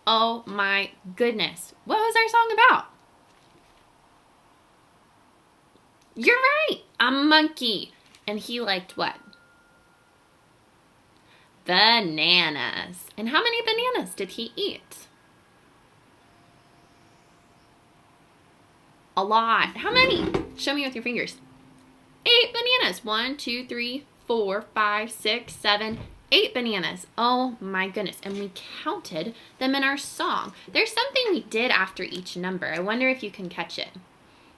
Oh my goodness. What was our song about? You're right. A monkey. And he liked what? Bananas. And how many bananas did he eat? A lot. How many? Show me with your fingers. 8 bananas. 1, 2, 3, 4, 5, 6, 7, 8 bananas. Oh my goodness. And we counted them in our song. There's something we did after each number. I wonder if you can catch it.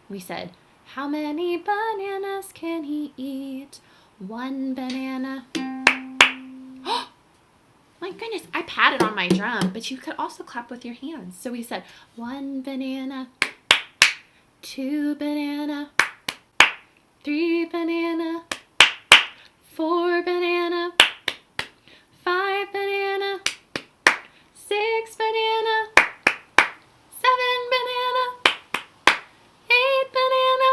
We said, how many bananas can he eat? 1 banana. Oh my goodness. I patted on my drum, but you could also clap with your hands. So we said 1 banana, 2 banana, 3 banana, 4 banana, 5 banana, 6 banana, 7 banana, 8 banana,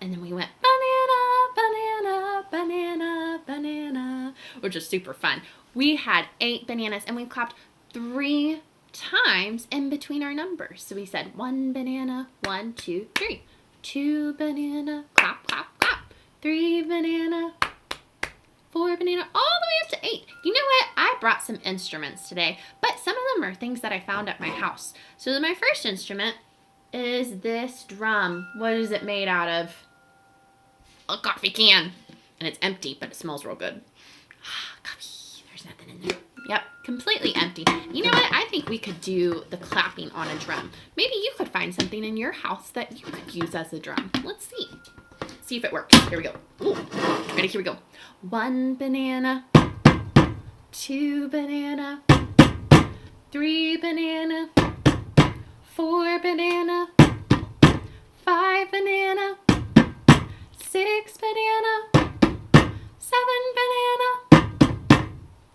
and then we went banana, banana, banana, banana, which is super fun. We had 8 bananas and we clapped 3 times in between our numbers. So we said 1 banana, 1, 2, 3. 2 banana, clap, clap, clap. 3 banana, 4 banana, all the way up to 8. You know what? I brought some instruments today, but some of them are things that I found at my house. So my first instrument is this drum. What is it made out of? A coffee can. And it's empty, but it smells real good. Coffee. There's nothing in there. Yep, completely empty. You know what? I think we could do the clapping on a drum. Maybe you could find something in your house that you could use as a drum. Let's see. See if it works. Here we go. Ooh. Ready? Here we go. 1 banana, 2 banana, 3 banana, 4 banana, 5 banana, 6 banana, 7 banana,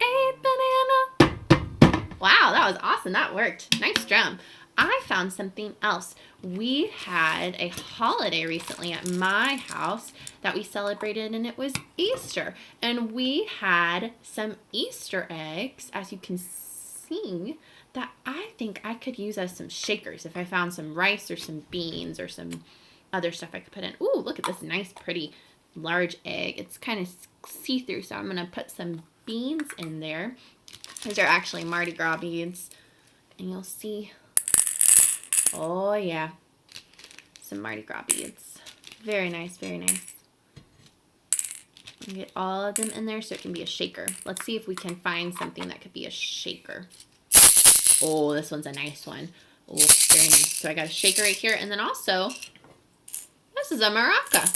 8 banana. Wow, that was awesome. That worked. Nice drum. I found something else. We had a holiday recently at my house that we celebrated, and it was Easter. And we had some Easter eggs, as you can see, that I think I could use as some shakers if I found some rice or some beans or some other stuff I could put in. Ooh, look at this nice, pretty, large egg. It's kind of see-through, so I'm going to put some beans in there. These are actually Mardi Gras beads, and you'll see. Oh, yeah. Some Mardi Gras beads. Very nice, very nice. Get all of them in there so it can be a shaker. Let's see if we can find something that could be a shaker. Oh, this one's a nice one. Oh, very nice. So I got a shaker right here. And then also, this is a maraca.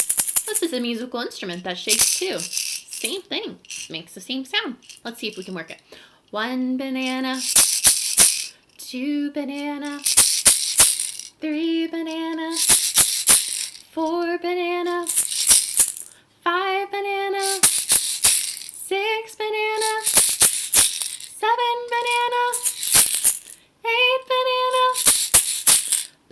This is a musical instrument that shakes too. Same thing. Makes the same sound. Let's see if we can work it. 1 banana. 2 banana. 3 banana, 4 banana, 5 banana, 6 banana, 7 banana, 8 banana,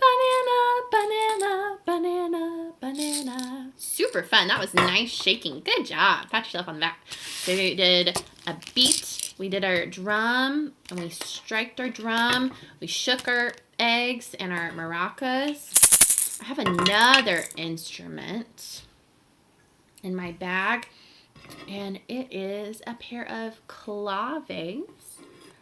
banana, banana, banana, banana. Super fun. That was nice shaking. Good job. Pat yourself on the back. So we did a beat. We did our drum, and we striked our drum. We shook our eggs and our maracas. I have another instrument in my bag, and it is a pair of claves.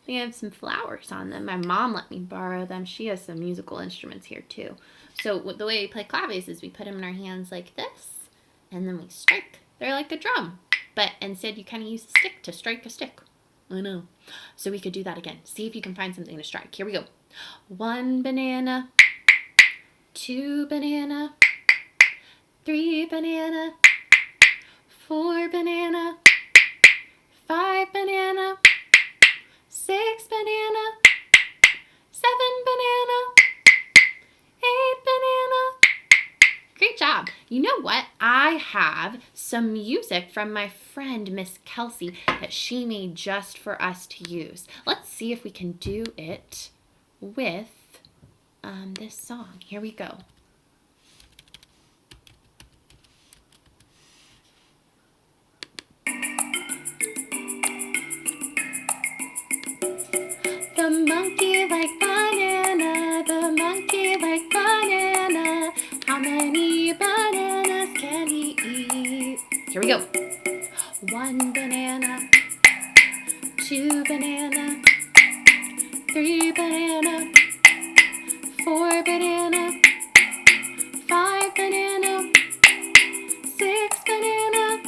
They have some flowers on them. My mom let me borrow them. She has some musical instruments here too. So the way we play claves is we put them in our hands like this, and then we strike. They're like a drum, but instead you kind of use a stick to strike a stick. I know. So we could do that again. See if you can find something to strike. Here we go. 1 banana, 2 banana, 3 banana, 4 banana, 5 banana, 6 banana, 7 banana, 8 banana. Great job. You know what? I have some music from my friend, Miss Kelsey, that she made just for us to use. Let's see if we can do it with this song. Here we go. The The monkey like banana, the monkey like banana. How many bananas can he eat? Here we go. 1 banana, 2 banana, 3 banana, 4 banana, 5 banana, 6 banana,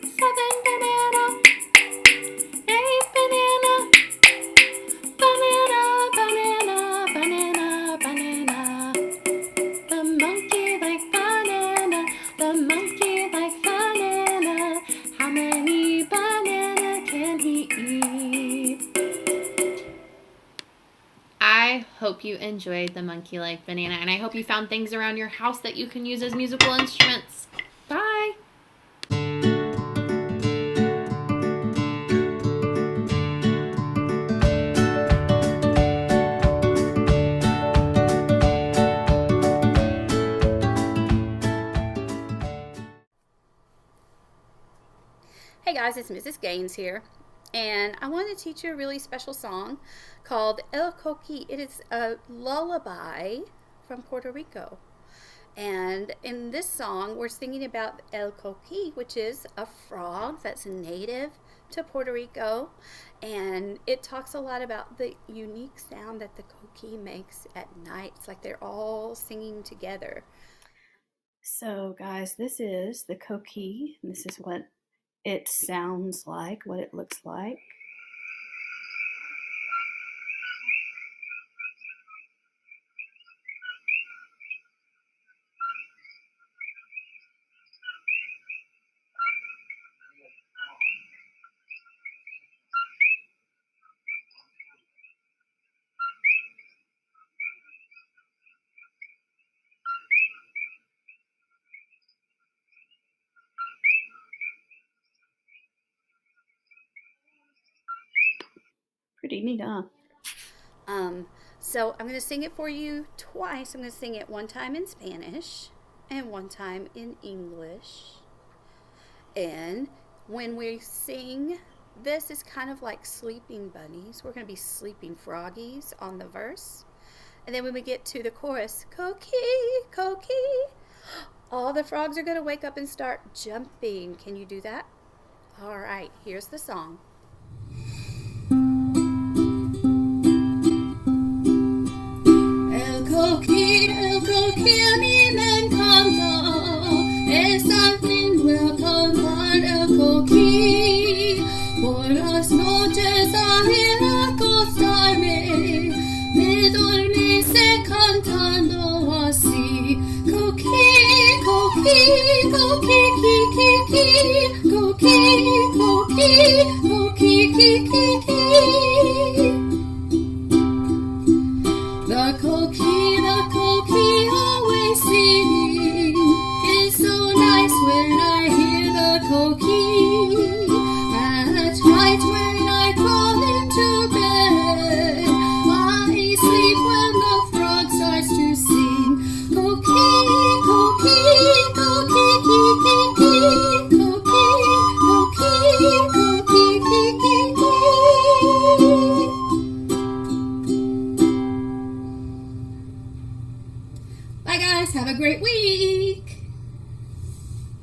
7 banana, 8 banana, banana, banana, banana, banana. The monkey like banana, the monkey like banana. How many banana can he eat? I hope you enjoyed the monkey like banana, and I hope you found things around your house that you can use as musical instruments. Bye! Hey guys, it's Mrs. Gaines here, and I want to teach you a really special song called El Coquí. It is a lullaby from Puerto Rico, and in this song we're singing about El Coquí, which is a frog that's native to Puerto Rico, and it talks a lot about the unique sound that the coquí makes at night. It's like they're all singing together. So guys, this is the coquí. This is what it sounds like, what it looks like. Pretty neat, huh? So I'm going to sing it for you twice. I'm going to sing it one time in Spanish and one time in English. And when we sing, this is kind of like sleeping bunnies. We're going to be sleeping froggies on the verse. And then when we get to the chorus, Coquí, Coquí, all the frogs are going to wake up and start jumping. Can you do that? All right, here's the song. El coquí a mí me encanta, esta fin voy a cantar el coquí. Por las noches a acostarme, me dormirse cantando así. Coquí, coquí, coquí, coquí, coquí, coquí, coquí, coquí, coquí. The coquí always singing. It's so nice when I hear the coquí. At night when I crawl into bed, I sleep when the frog starts to sing. Coquí, coquí, coquí, coquí, coquí, coquí, coquí, coquí. Bye guys, have a great week.